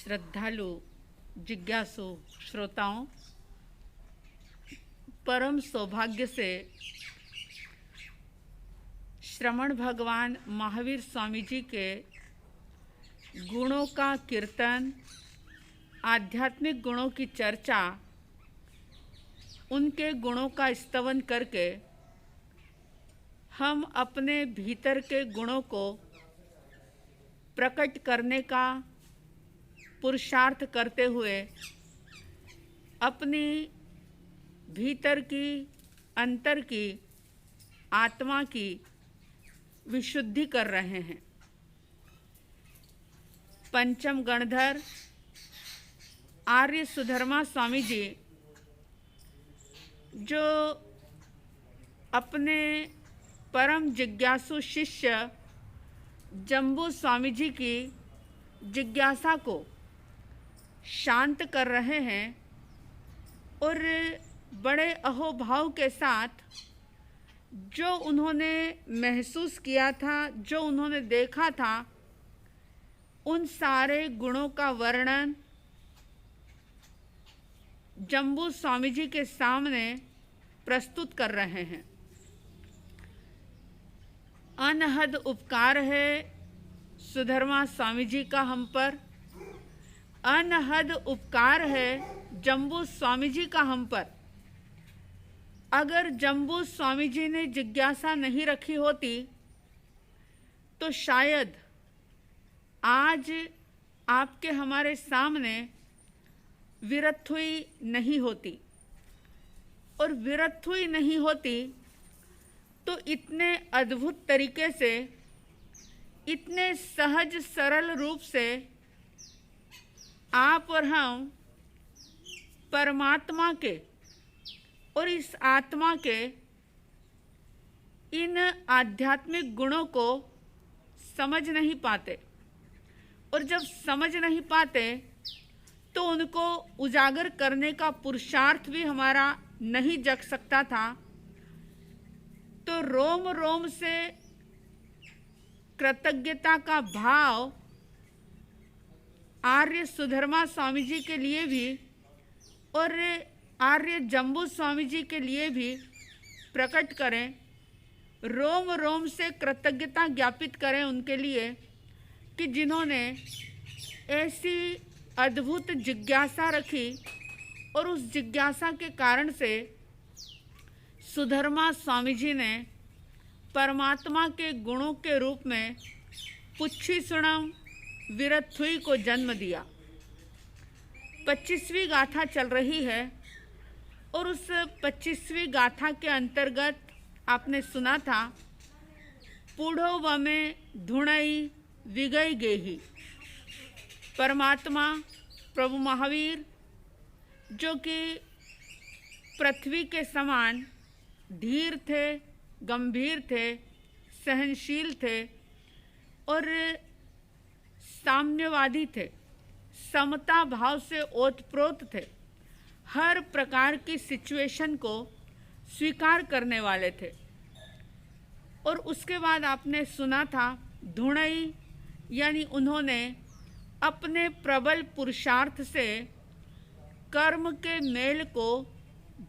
श्रद्धालु जिज्ञासु श्रोताओं, परम सौभाग्य से श्रमण भगवान महावीर स्वामी जी के गुणों का कीर्तन, आध्यात्मिक गुणों की चर्चा, उनके गुणों का स्तवन करके हम अपने भीतर के गुणों को प्रकट करने का पुरुषार्थ करते हुए अपनी भीतर की, अंतर की, आत्मा की विशुद्धि कर रहे हैं। पंचम गणधर आर्य सुधर्मा स्वामी जी जो अपने परम जिज्ञासु शिष्य जम्बू स्वामी जी की जिज्ञासा को शांत कर रहे हैं और बड़े अहोभाव के साथ जो उन्होंने महसूस किया था, जो उन्होंने देखा था, उन सारे गुणों का वर्णन जम्बू स्वामी जी के सामने प्रस्तुत कर रहे हैं। अनहद उपकार है सुधर्मा स्वामी जी का हम पर, अनहद उपकार है जम्बू स्वामी जी का हम पर। अगर जम्बू स्वामी जी ने जिज्ञासा नहीं रखी होती तो शायद आज आपके हमारे सामने विरत्थुई नहीं होती, और विरत्थुई नहीं होती तो इतने अद्भुत तरीके से, इतने सहज सरल रूप से आप और हम परमात्मा के और इस आत्मा के इन आध्यात्मिक गुणों को समझ नहीं पाते, और जब समझ नहीं पाते तो उनको उजागर करने का पुरुषार्थ भी हमारा नहीं जग सकता था। तो रोम रोम से कृतज्ञता का भाव आर्य सुधर्मा स्वामी जी के लिए भी और आर्य जम्बू स्वामी जी के लिए भी प्रकट करें, रोम रोम से कृतज्ञता ज्ञापित करें उनके लिए कि जिन्होंने ऐसी अद्भुत जिज्ञासा रखी और उस जिज्ञासा के कारण से सुधर्मा स्वामी जी ने परमात्मा के गुणों के रूप में पुच्छीसुणम विरत्थुई को जन्म दिया। 25वीं गाथा चल रही है और उस 25वीं गाथा के अंतर्गत आपने सुना था, पूढ़ो वमे धुणई विगई गेही। परमात्मा प्रभु महावीर जो कि पृथ्वी के समान धीर थे, गंभीर थे, सहनशील थे और साम्यवादी थे, समता भाव से ओतप्रोत थे, हर प्रकार की सिचुएशन को स्वीकार करने वाले थे। और उसके बाद आपने सुना था धुणई, यानी उन्होंने अपने प्रबल पुरुषार्थ से कर्म के मेल को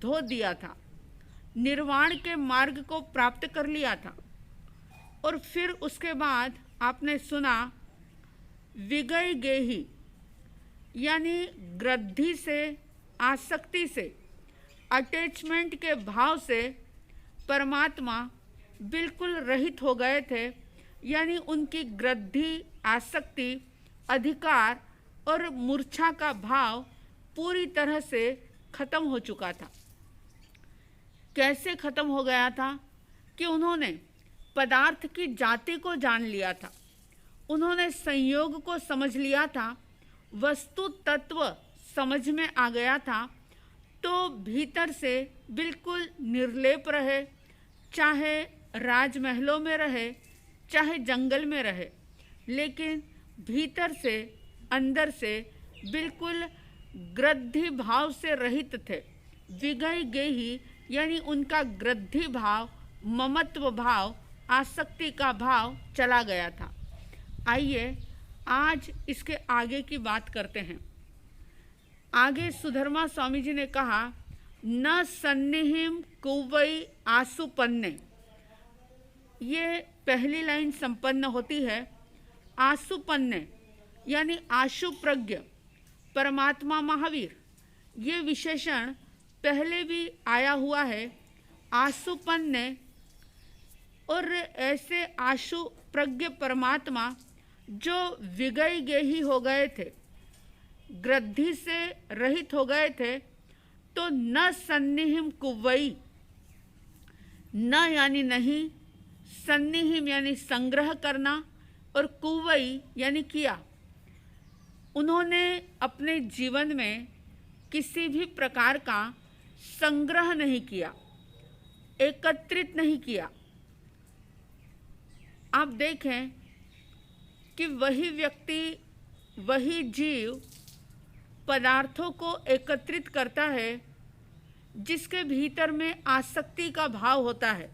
धो दिया था, निर्वाण के मार्ग को प्राप्त कर लिया था। और फिर उसके बाद आपने सुना विगई गेही, यानी ग्रद्धि से, आसक्ति से, अटैचमेंट के भाव से परमात्मा बिल्कुल रहित हो गए थे, यानी उनकी ग्रद्धि, आसक्ति, अधिकार और मूर्छा का भाव पूरी तरह से खत्म हो चुका था। कैसे खत्म हो गया था कि उन्होंने पदार्थ की जाति को जान लिया था, उन्होंने संयोग को समझ लिया था, वस्तु तत्व समझ में आ गया था। तो भीतर से बिल्कुल निर्लेप रहे, चाहे राजमहलों में रहे, चाहे जंगल में रहे, लेकिन भीतर से, अंदर से बिल्कुल ग्रद्धि भाव से रहित थे। विगई गेही, यानी उनका ग्रद्धि भाव, ममत्व भाव, आसक्ति का भाव चला गया था। आइए आज इसके आगे की बात करते हैं। आगे सुधर्मा स्वामी जी ने कहा, न सन्निहिम कुवई आसुपन्ने। ये पहली लाइन संपन्न होती है। आसुपन्ने यानी आशु प्रज्ञ परमात्मा महावीर, ये विशेषण पहले भी आया हुआ है। आसुपन्ने, और ऐसे आशु प्रज्ञ परमात्मा जो विगई गेही हो गए थे, ग्रद्धि से रहित हो गए थे, तो न सन्निहिम कुवई, न यानी नहीं, सन्निहिम यानी संग्रह करना, और कुवई यानी किया। उन्होंने अपने जीवन में किसी भी प्रकार का संग्रह नहीं किया, एकत्रित नहीं किया। आप देखें कि वही व्यक्ति, वही जीव पदार्थों को एकत्रित करता है जिसके भीतर में आसक्ति का भाव होता है,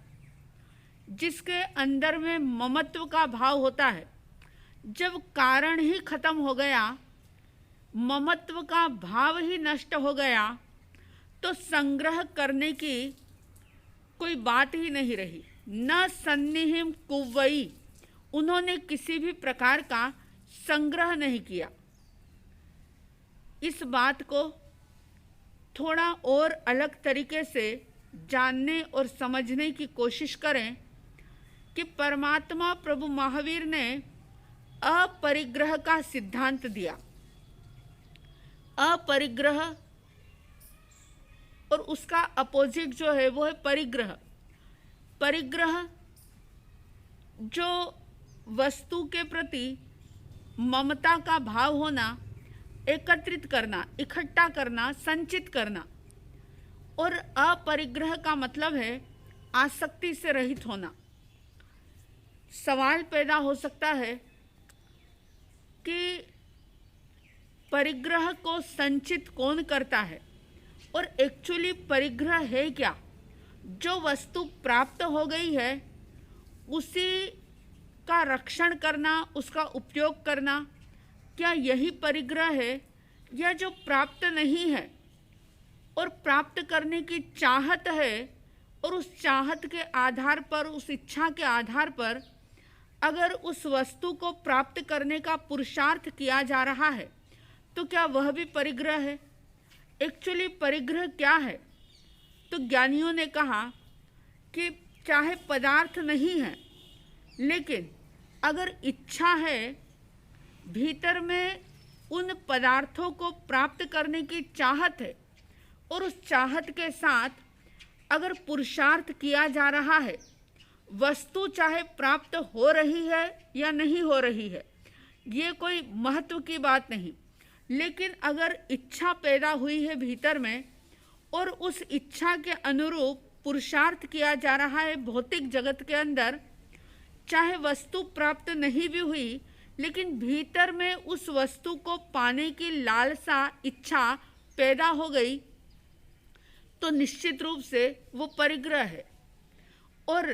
जिसके अंदर में ममत्व का भाव होता है। जब कारण ही खत्म हो गया, ममत्व का भाव ही नष्ट हो गया, तो संग्रह करने की कोई बात ही नहीं रही। न सन्निहिम कुवई, उन्होंने किसी भी प्रकार का संग्रह नहीं किया। इस बात को थोड़ा और अलग तरीके से जानने और समझने की कोशिश करें कि परमात्मा प्रभु महावीर ने अपरिग्रह का सिद्धांत दिया। अपरिग्रह और उसका अपोजिट जो है वो है परिग्रह। परिग्रह जो वस्तु के प्रति ममता का भाव होना, एकत्रित करना, इकट्ठा करना, संचित करना। और अपरिग्रह का मतलब है आसक्ति से रहित होना। सवाल पैदा हो सकता है कि परिग्रह को संचित कौन करता है, और एक्चुअली परिग्रह है क्या? जो वस्तु प्राप्त हो गई है उसी का रक्षण करना, उसका उपयोग करना, क्या यही परिग्रह है? या जो प्राप्त नहीं है और प्राप्त करने की चाहत है, और उस चाहत के आधार पर, उस इच्छा के आधार पर अगर उस वस्तु को प्राप्त करने का पुरुषार्थ किया जा रहा है, तो क्या वह भी परिग्रह है? एक्चुअली परिग्रह क्या है? तो ज्ञानियों ने कहा कि चाहे पदार्थ नहीं है, लेकिन अगर इच्छा है, भीतर में उन पदार्थों को प्राप्त करने की चाहत है, और उस चाहत के साथ अगर पुरुषार्थ किया जा रहा है, वस्तु चाहे प्राप्त हो रही है या नहीं हो रही है, ये कोई महत्व की बात नहीं, लेकिन अगर इच्छा पैदा हुई है भीतर में, और उस इच्छा के अनुरूप पुरुषार्थ किया जा रहा है भौतिक जगत के अंदर, चाहे वस्तु प्राप्त नहीं भी हुई, लेकिन भीतर में उस वस्तु को पाने की लालसा, इच्छा पैदा हो गई, तो निश्चित रूप से वो परिग्रह है। और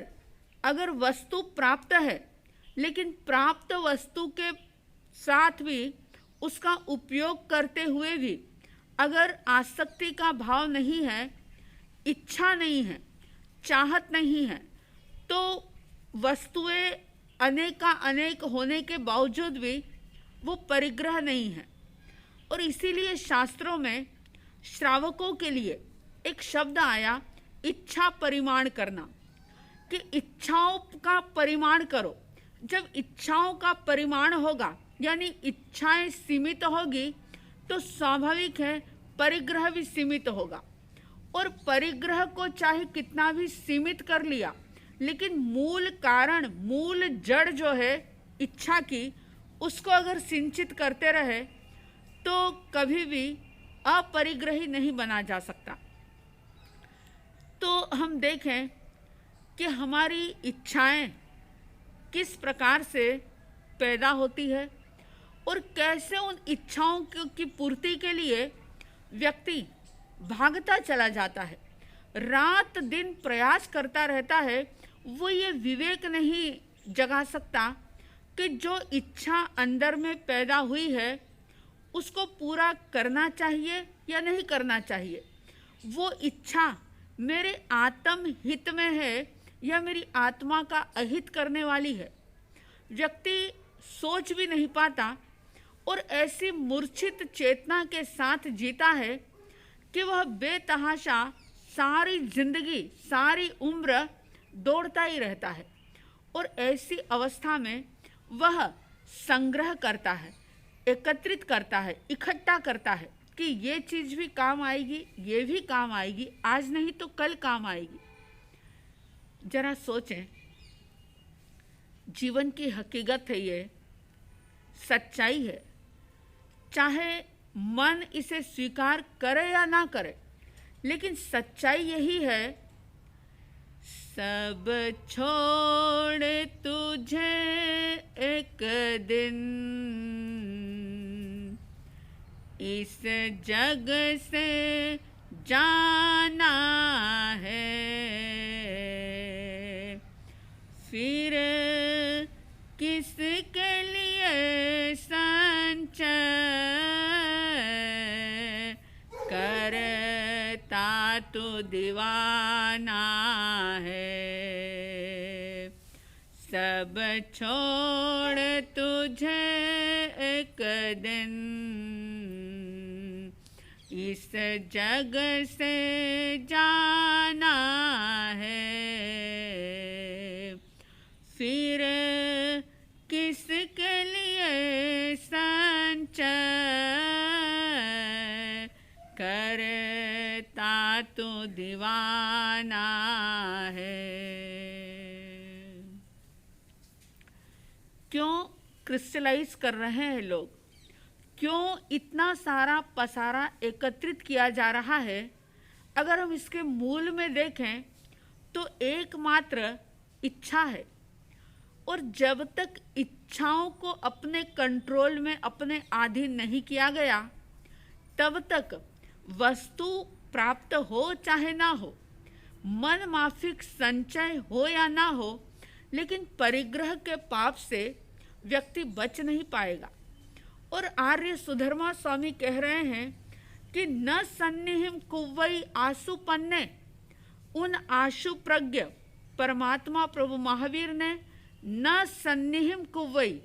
अगर वस्तु प्राप्त है, लेकिन प्राप्त वस्तु के साथ भी उसका उपयोग करते हुए भी अगर आसक्ति का भाव नहीं है, इच्छा नहीं है, चाहत नहीं है, तो वस्तुएं अनेका अनेक होने के बावजूद भी वो परिग्रह नहीं है। और इसीलिए शास्त्रों में श्रावकों के लिए एक शब्द आया, इच्छा परिमाण करना, कि इच्छाओं का परिमाण करो। जब इच्छाओं का परिमाण होगा, यानी इच्छाएं सीमित होगी, तो स्वाभाविक है परिग्रह भी सीमित होगा। और परिग्रह को चाहे कितना भी सीमित कर लिया, लेकिन मूल कारण, मूल जड़ जो है इच्छा की, उसको अगर सिंचित करते रहे तो कभी भी अपरिग्रही नहीं बना जा सकता। तो हम देखें कि हमारी इच्छाएं किस प्रकार से पैदा होती है, और कैसे उन इच्छाओं की पूर्ति के लिए व्यक्ति भागता चला जाता है, रात दिन प्रयास करता रहता है। वो ये विवेक नहीं जगा सकता कि जो इच्छा अंदर में पैदा हुई है उसको पूरा करना चाहिए या नहीं करना चाहिए, वो इच्छा मेरे आत्म हित में है या मेरी आत्मा का अहित करने वाली है। व्यक्ति सोच भी नहीं पाता और ऐसी मूर्छित चेतना के साथ जीता है कि वह बेतहाशा सारी जिंदगी, सारी उम्र दौड़ता ही रहता है और ऐसी अवस्था में वह संग्रह करता है, एकत्रित करता है, इकट्ठा करता है कि ये चीज़ भी काम आएगी, ये भी काम आएगी, आज नहीं तो कल काम आएगी। जरा सोचें, जीवन की हकीकत है, ये सच्चाई है, चाहे मन इसे स्वीकार करे या ना करे, लेकिन सच्चाई यही है। सब छोड़ तुझे एक दिन इस जग से जाना है, फिर किसके लिए संचय करता तू दीवाना है। सब छोड़ तुझे एक दिन इस जग से जाना है, फिर किसके लिए संचय करता तू दीवाना है। क्यों क्रिस्टलाइज कर रहे हैं लोग, क्यों इतना सारा पसारा एकत्रित किया जा रहा है? अगर हम इसके मूल में देखें तो एकमात्र इच्छा है, और जब तक इच्छाओं को अपने कंट्रोल में, अपने अधीन नहीं किया गया, तब तक वस्तु प्राप्त हो चाहे ना हो, मन माफिक संचय हो या ना हो, लेकिन परिग्रह के पाप से व्यक्ति बच नहीं पाएगा। और आर्य सुधर्मा स्वामी कह रहे हैं कि न सन्निहिम कुव्वई आशु पन्ने, उन आशु प्रज्ञ परमात्मा प्रभु महावीर ने न सन्निहिम कुव्वई,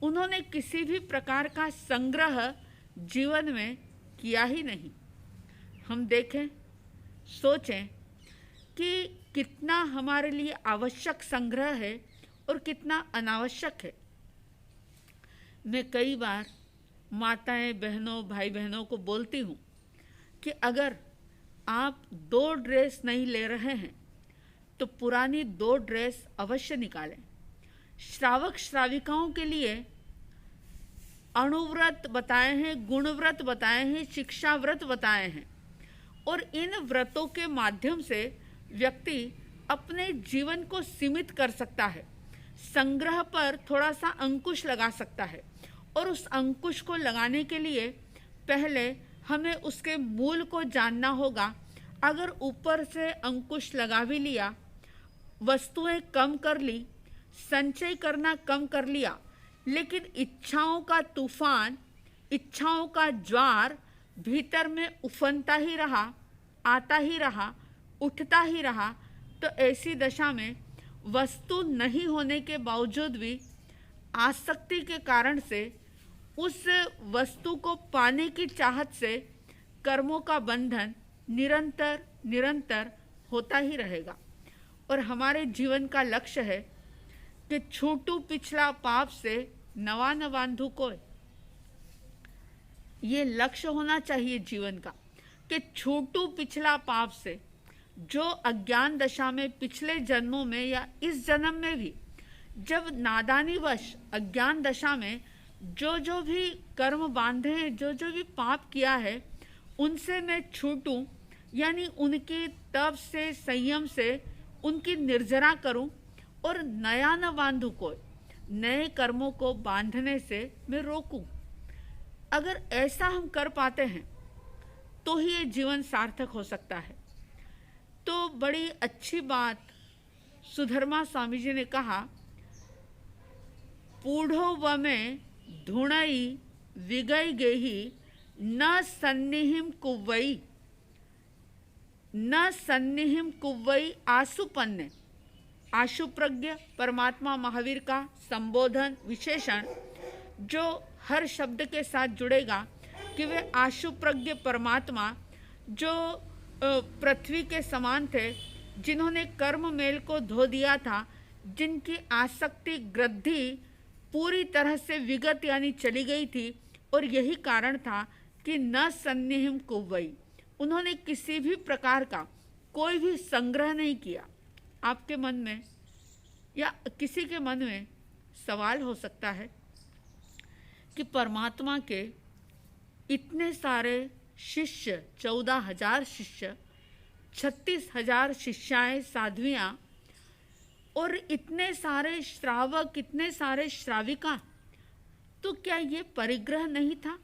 उन्होंने किसी भी प्रकार का संग्रह जीवन में किया ही नहीं। हम देखें, सोचें कि कितना हमारे लिए आवश्यक संग्रह है और कितना अनावश्यक है। मैं कई बार माताएं, बहनों, भाई बहनों को बोलती हूँ कि अगर आप 2 ड्रेस नहीं ले रहे हैं तो पुरानी 2 ड्रेस अवश्य निकालें। श्रावक श्राविकाओं के लिए अणुव्रत बताए हैं, गुणव्रत बताए हैं, शिक्षा व्रत बताए हैं, और इन व्रतों के माध्यम से व्यक्ति अपने जीवन को सीमित कर सकता है, संग्रह पर थोड़ा सा अंकुश लगा सकता है। और उस अंकुश को लगाने के लिए पहले हमें उसके मूल को जानना होगा। अगर ऊपर से अंकुश लगा भी लिया, वस्तुएं कम कर ली, संचय करना कम कर लिया, लेकिन इच्छाओं का तूफान, इच्छाओं का ज्वार भीतर में उफनता ही रहा, आता ही रहा, उठता ही रहा, तो ऐसी दशा में वस्तु नहीं होने के बावजूद भी आसक्ति के कारण से, उस वस्तु को पाने की चाहत से कर्मों का बंधन निरंतर निरंतर होता ही रहेगा। और हमारे जीवन का लक्ष्य है कि छूटू पिछला पाप से नवा न बांधू कोय। ये लक्ष्य होना चाहिए जीवन का कि छूटू पिछला पाप से, जो अज्ञान दशा में पिछले जन्मों में या इस जन्म में भी, जब नादानीवश अज्ञान दशा में जो जो भी कर्म बांधे हैं, जो जो भी पाप किया है, उनसे मैं छूटूं, यानी उनके तप से, संयम से उनकी निर्जरा करूं और नया न बांधू कोई, नए कर्मों को बांधने से मैं रोकूं। अगर ऐसा हम कर पाते हैं तो ही ये जीवन सार्थक हो सकता है। तो बड़ी अच्छी बात सुधर्मा स्वामी जी ने कहा पूढ़ो वमे धुणई विगई गेही न सन्निहिम कुव्वई, न सन्निहिम कुव्वई आसुपन्ने। आशुप्रज्ञ परमात्मा महावीर का संबोधन विशेषण जो हर शब्द के साथ जुड़ेगा कि वे आशुप्रज्ञ परमात्मा जो पृथ्वी के समान थे, जिन्होंने कर्म मेल को धो दिया था, जिनकी आसक्ति ग्रद्धि पूरी तरह से विगत यानी चली गई थी, और यही कारण था कि न सन्निहिम कुव्वई, उन्होंने किसी भी प्रकार का कोई भी संग्रह नहीं किया। आपके मन में या किसी के मन में सवाल हो सकता है कि परमात्मा के इतने सारे शिष्य, 14,000 शिष्य, 36,000 शिष्याएं, साध्वियाँ, और इतने सारे श्रावक, इतने सारे श्राविका, तो क्या ये परिग्रह नहीं था?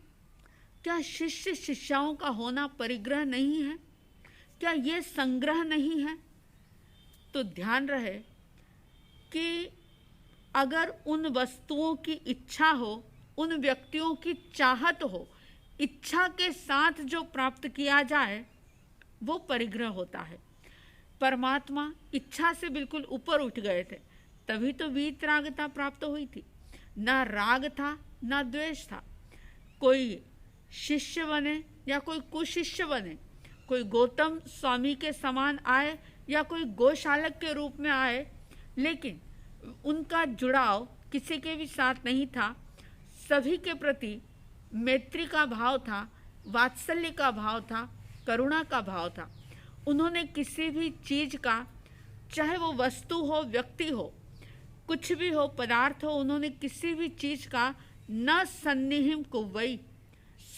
क्या शिष्य शिष्याओं का होना परिग्रह नहीं है? क्या ये संग्रह नहीं है? तो ध्यान रहे कि अगर उन वस्तुओं की इच्छा हो, उन व्यक्तियों की चाहत हो, इच्छा के साथ जो प्राप्त किया जाए वो परिग्रह होता है। परमात्मा इच्छा से बिल्कुल ऊपर उठ गए थे, तभी तो वीतरागता प्राप्त हुई थी। ना राग था ना द्वेष था। कोई शिष्य बने या कोई कुशिष्य बने, कोई गौतम स्वामी के समान आए या कोई गौशालक के रूप में आए, लेकिन उनका जुड़ाव किसी के भी साथ नहीं था। सभी के प्रति मैत्री का भाव था, वात्सल्य का भाव था, करुणा का भाव था। उन्होंने किसी भी चीज़ का, चाहे वो वस्तु हो, व्यक्ति हो, कुछ भी हो, पदार्थ हो, उन्होंने किसी भी चीज़ का न सन्निहिम कुव्वई,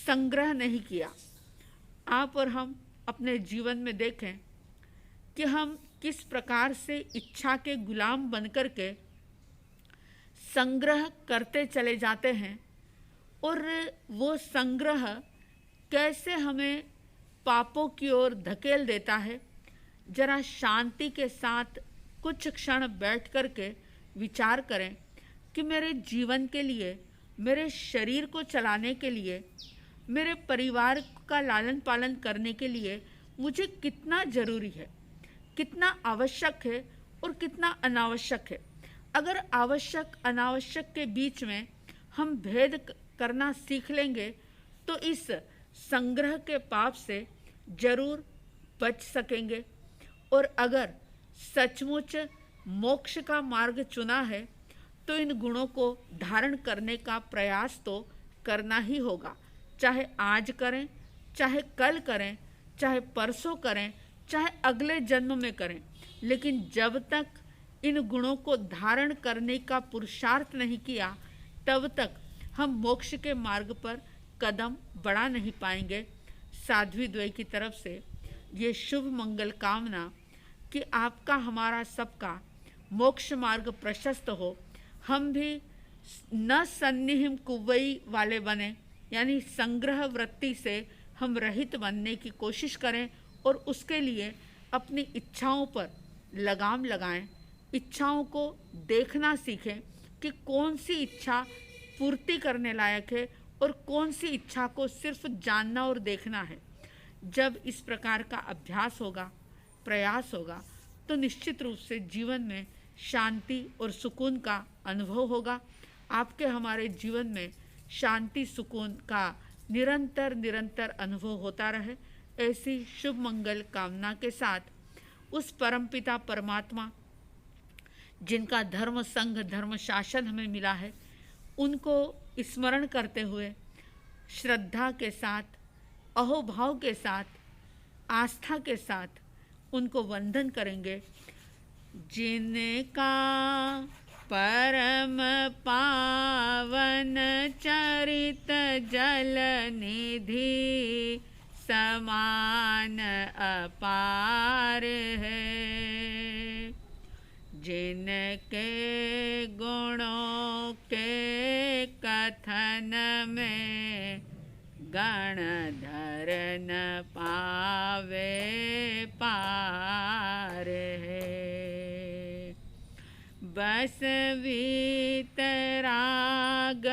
संग्रह नहीं किया। आप और हम अपने जीवन में देखें कि हम किस प्रकार से इच्छा के गुलाम बनकर के संग्रह करते चले जाते हैं, और वो संग्रह कैसे हमें पापों की ओर धकेल देता है। जरा शांति के साथ कुछ क्षण बैठ कर के विचार करें कि मेरे जीवन के लिए, मेरे शरीर को चलाने के लिए, मेरे परिवार का लालन पालन करने के लिए मुझे कितना ज़रूरी है, कितना आवश्यक है और कितना अनावश्यक है। अगर आवश्यक अनावश्यक के बीच में हम भेद करना सीख लेंगे तो इस संग्रह के पाप से जरूर बच सकेंगे। और अगर सचमुच मोक्ष का मार्ग चुना है तो इन गुणों को धारण करने का प्रयास तो करना ही होगा, चाहे आज करें, चाहे कल करें, चाहे परसों करें, चाहे अगले जन्म में करें। लेकिन जब तक इन गुणों को धारण करने का पुरुषार्थ नहीं किया, तब तक हम मोक्ष के मार्ग पर कदम बढ़ा नहीं पाएंगे। साध्वी द्वय की तरफ से ये शुभ मंगल कामना कि आपका, हमारा सबका मोक्ष मार्ग प्रशस्त हो। हम भी न सन्निहिम कुव्वई वाले बने, यानी संग्रह वृत्ति से हम रहित बनने की कोशिश करें और उसके लिए अपनी इच्छाओं पर लगाम लगाएं। इच्छाओं को देखना सीखें कि कौन सी इच्छा पूर्ति करने लायक है और कौन सी इच्छा को सिर्फ जानना और देखना है। जब इस प्रकार का अभ्यास होगा, प्रयास होगा, तो निश्चित रूप से जीवन में शांति और सुकून का अनुभव होगा। आपके हमारे जीवन में शांति सुकून का निरंतर निरंतर अनुभव होता रहे, ऐसी शुभ मंगल कामना के साथ उस परमपिता परमात्मा जिनका धर्म संघ, धर्म शासन हमें मिला है, उनको स्मरण करते हुए श्रद्धा के साथ, अहोभाव के साथ, आस्था के साथ उनको वंदन करेंगे। जिनका परम पावन चरित जल निधि समान अपार है, जिनके गुणों के कथन में गणधर न पावे पार है। बस वीतराग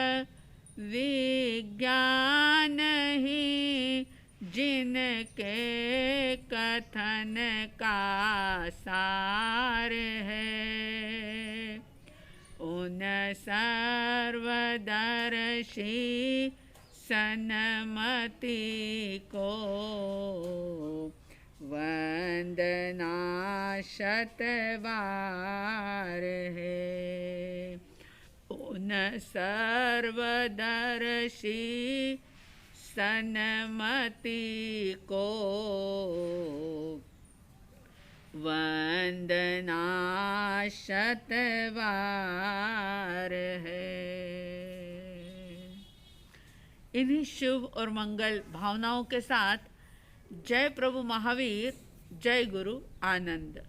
विज्ञान ही जिनके कथन का सार है, उन सर्वदर्शी सन्मति को वंदना शतबार है। उन सर्वदर्शी सन्मति को वंदना शतबार है। इन्हीं शुभ और मंगल भावनाओं के साथ जय प्रभु महावीर, जय गुरु आनंद।